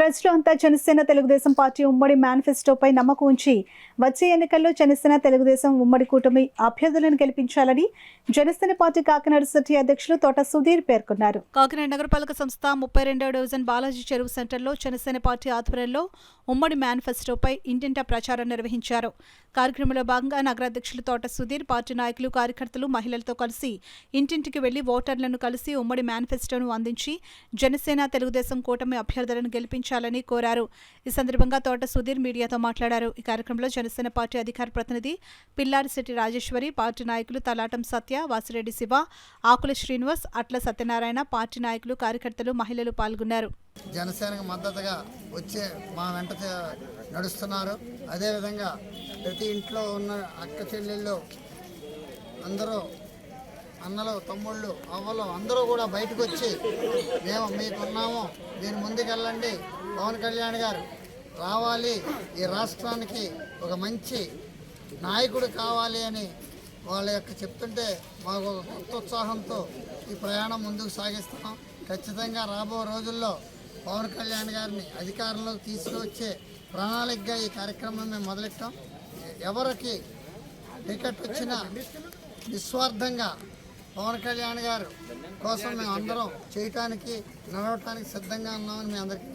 ప్రజలు అంతా జనసేన తెలుగుదేశం పార్టీ ఉమ్మడి మేనిఫెస్టోపై నమ్మకం ఉంచి వచ్చే ఎన్నికల్లో జనసేన తెలుగుదేశం ఉమ్మడి కూటమి అభ్యర్థులను గెలిపించాలని జనసేన పార్టీ కాకినాడ సిటీ అధ్యక్షులు తోట సుధీర్ పేర్కొన్నారు. కాకినాడ నగరపాలక సంస్థ 32వ డివిజన్ బాలాజీ చెరువు సెంటర్లో జనసేన పార్టీ ఆధ్వర్యంలో ఉమ్మడి మేనిఫెస్టోపై ఇంటింటా ప్రచారం నిర్వహించారు. కార్యక్రమంలో భాగంగా నగరాధ్యక్షులు తోట సుధీర్ పార్టీ నాయకులు, కార్యకర్తలు, మహిళలతో కలిసి ఇంటింటికి వెళ్లి ఓటర్లను కలిసి ఉమ్మడి మేనిఫెస్టోను అందించి జనసేన తెలుగుదేశం కూటమి అభ్యర్థులను గెలిపించాలని కోరారు. ఈ సందర్భంగా తోట సుధీర్ మీడియాతో మాట్లాడారు. ఈ కార్యక్రమంలో జనసేన పార్టీ అధికార ప్రతినిధి పిల్లారిశెట్టి రాజేశ్వరి, పార్టీ నాయకులు తలాటం సత్య, వాసిరెడ్డి శివ, ఆకుల శ్రీనివాస్, అట్ల సత్యనారాయణ, పార్టీ నాయకులు, కార్యకర్తలు, మహిళలు పాల్గొన్నారు. జనసేనకు మద్దతుగా వచ్చే మా వెంట నడుస్తున్నారు. అదేవిధంగా ప్రతి ఇంట్లో ఉన్న అక్క చెల్లెళ్ళు అందరూ, అన్నలు, తమ్ముళ్ళు, అవ్వలు అందరూ కూడా బయటకు వచ్చి మేము మీకున్నాము, మీరు ముందుకెళ్ళండి, పవన్ కళ్యాణ్ గారు రావాలి, ఈ రాష్ట్రానికి ఒక మంచి నాయకుడు కావాలి అని వాళ్ళ యొక్క చెప్తుంటే మాకు ఒక కొత్త ఉత్సాహంతో ఈ ప్రయాణం ముందుకు సాగిస్తున్నాం. ఖచ్చితంగా రాబో రోజుల్లో పవన్ కళ్యాణ్ గారిని అధికారంలోకి తీసుకువచ్చే ప్రణాళికగా ఈ కార్యక్రమం మేము మొదలెట్టాం. ఎవరికి టికెట్ వచ్చినా నిస్వార్థంగా పవన్ కళ్యాణ్ గారు కోసం మేము అందరం చేయటానికి, నడవటానికి సిద్ధంగా ఉన్నామని మీ అందరికీ